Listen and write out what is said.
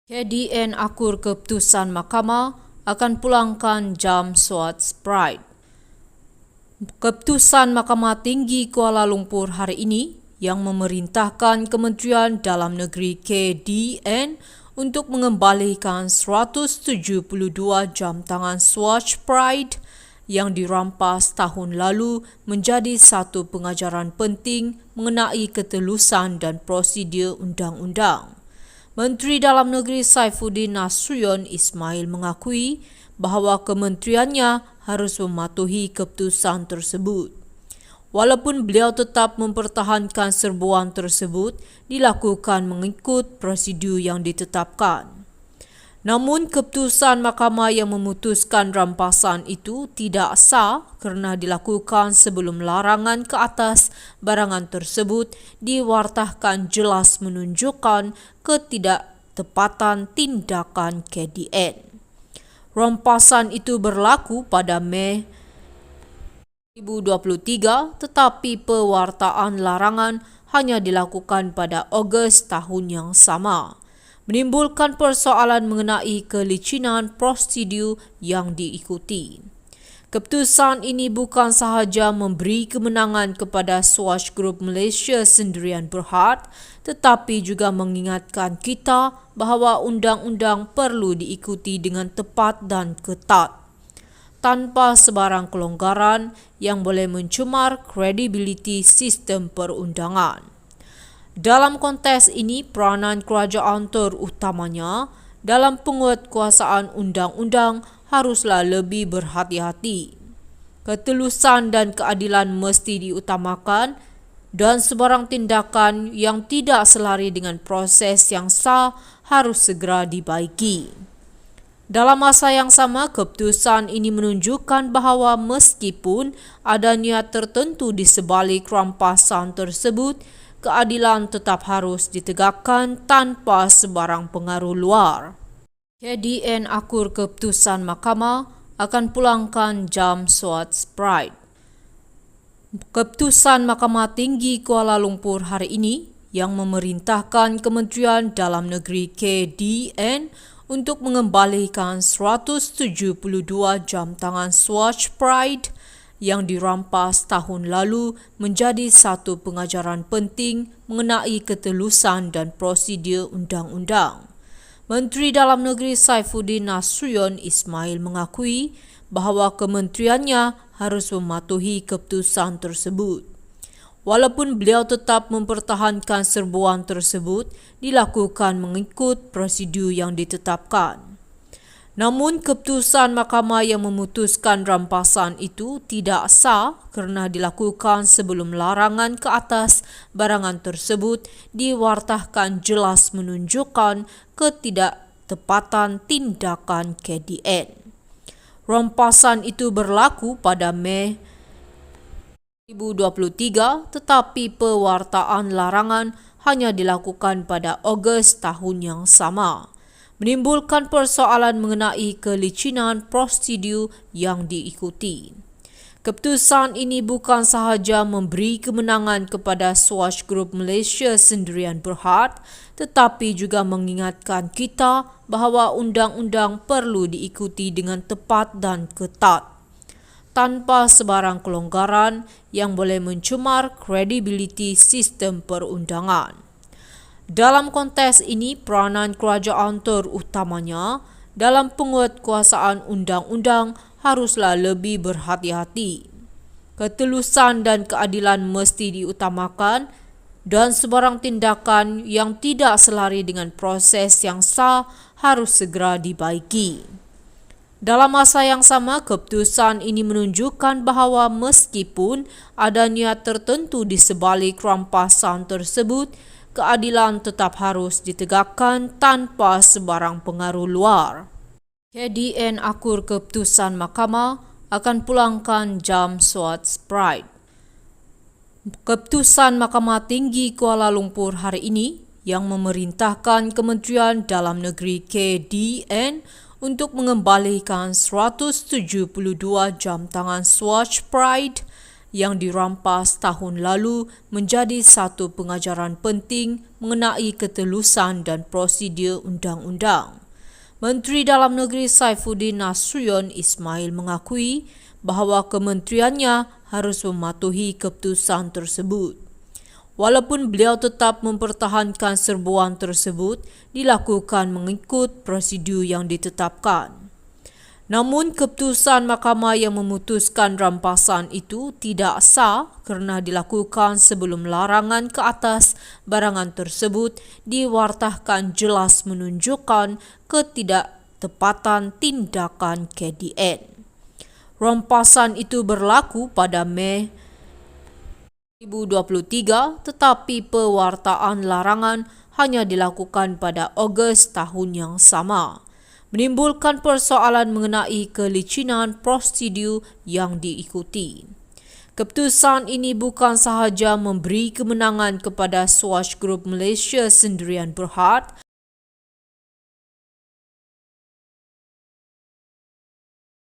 KDN akur keputusan mahkamah akan pulangkan jam SWAT Pride. Keputusan Mahkamah Tinggi Kuala Lumpur hari ini yang memerintahkan Kementerian Dalam Negeri KDN untuk mengembalikan 172 jam tangan Swatch Pride yang dirampas tahun lalu menjadi satu pengajaran penting mengenai ketelusan dan prosedur undang-undang. Menteri Dalam Negeri Saifuddin Nasution Ismail mengakui bahawa kementeriannya harus mematuhi keputusan tersebut. Walaupun beliau tetap mempertahankan serbuan tersebut dilakukan mengikut prosedur yang ditetapkan. Namun keputusan mahkamah yang memutuskan rampasan itu tidak sah kerana dilakukan sebelum larangan ke atas barangan tersebut diwartahkan jelas menunjukkan ketidaktepatan tindakan KDN. Rampasan itu berlaku pada Mei 2023 tetapi pewartaan larangan hanya dilakukan pada Ogos tahun yang sama, menimbulkan persoalan mengenai kelicinan prosedur yang diikuti. Keputusan ini bukan sahaja memberi kemenangan kepada Swatch Group Malaysia Sendirian Berhad, tetapi juga mengingatkan kita bahawa undang-undang perlu diikuti dengan tepat dan ketat, tanpa sebarang kelonggaran yang boleh mencemar kredibiliti sistem perundangan. Dalam konteks ini, peranan kerajaan terutamanya dalam penguatkuasaan undang-undang haruslah lebih berhati-hati. Ketelusan dan keadilan mesti diutamakan dan sebarang tindakan yang tidak selari dengan proses yang sah harus segera dibaiki. Dalam masa yang sama, keputusan ini menunjukkan bahawa meskipun ada niat tertentu di sebalik rampasan tersebut, keadilan tetap harus ditegakkan tanpa sebarang pengaruh luar. KDN akur keputusan mahkamah akan pulangkan jam SWAT Pride. Keputusan Mahkamah Tinggi Kuala Lumpur hari ini yang memerintahkan Kementerian Dalam Negeri KDN untuk mengembalikan 172 jam tangan Swatch Pride yang dirampas tahun lalu menjadi satu pengajaran penting mengenai ketelusan dan prosedur undang-undang. Menteri Dalam Negeri Saifuddin Nasution Ismail mengakui bahawa kementeriannya harus mematuhi keputusan tersebut. Walaupun beliau tetap mempertahankan serbuan tersebut dilakukan mengikut prosedur yang ditetapkan. Namun keputusan mahkamah yang memutuskan rampasan itu tidak sah kerana dilakukan sebelum larangan ke atas barangan tersebut diwartahkan jelas menunjukkan ketidaktepatan tindakan KDN. Rampasan itu berlaku pada Mei 2023 tetapi pewartaan larangan hanya dilakukan pada Ogos tahun yang sama, menimbulkan persoalan mengenai kelicinan prosedur yang diikuti. Keputusan ini bukan sahaja memberi kemenangan kepada Swatch Group Malaysia Sendirian Berhad, tetapi juga mengingatkan kita bahawa undang-undang perlu diikuti dengan tepat dan ketat, tanpa sebarang kelonggaran yang boleh mencemar kredibiliti sistem perundangan. Dalam konteks ini, peranan kerajaan terutamanya dalam penguatkuasaan undang-undang haruslah lebih berhati-hati. Ketelusan dan keadilan mesti diutamakan dan sebarang tindakan yang tidak selari dengan proses yang sah harus segera dibaiki. Dalam masa yang sama, keputusan ini menunjukkan bahawa meskipun ada niat tertentu di sebalik rampasan tersebut, keadilan tetap harus ditegakkan tanpa sebarang pengaruh luar. KDN akur keputusan mahkamah akan pulangkan jam SWAT Pride. Keputusan Mahkamah Tinggi Kuala Lumpur hari ini yang memerintahkan Kementerian Dalam Negeri KDN untuk mengembalikan 172 jam tangan Swatch Pride yang dirampas tahun lalu menjadi satu pengajaran penting mengenai ketelusan dan prosedur undang-undang. Menteri Dalam Negeri Saifuddin Nasution Ismail mengakui bahawa kementeriannya harus mematuhi keputusan tersebut. Walaupun beliau tetap mempertahankan serbuan tersebut dilakukan mengikut prosedur yang ditetapkan. Namun keputusan mahkamah yang memutuskan rampasan itu tidak sah kerana dilakukan sebelum larangan ke atas barangan tersebut diwartakan jelas menunjukkan ketidaktepatan tindakan KDN. Rampasan itu berlaku pada Mei 2023, tetapi pewartaan larangan hanya dilakukan pada Ogos tahun yang sama, menimbulkan persoalan mengenai kelicinan prosedur yang diikuti. Keputusan ini bukan sahaja memberi kemenangan kepada Swatch Group Malaysia Sendirian Berhad,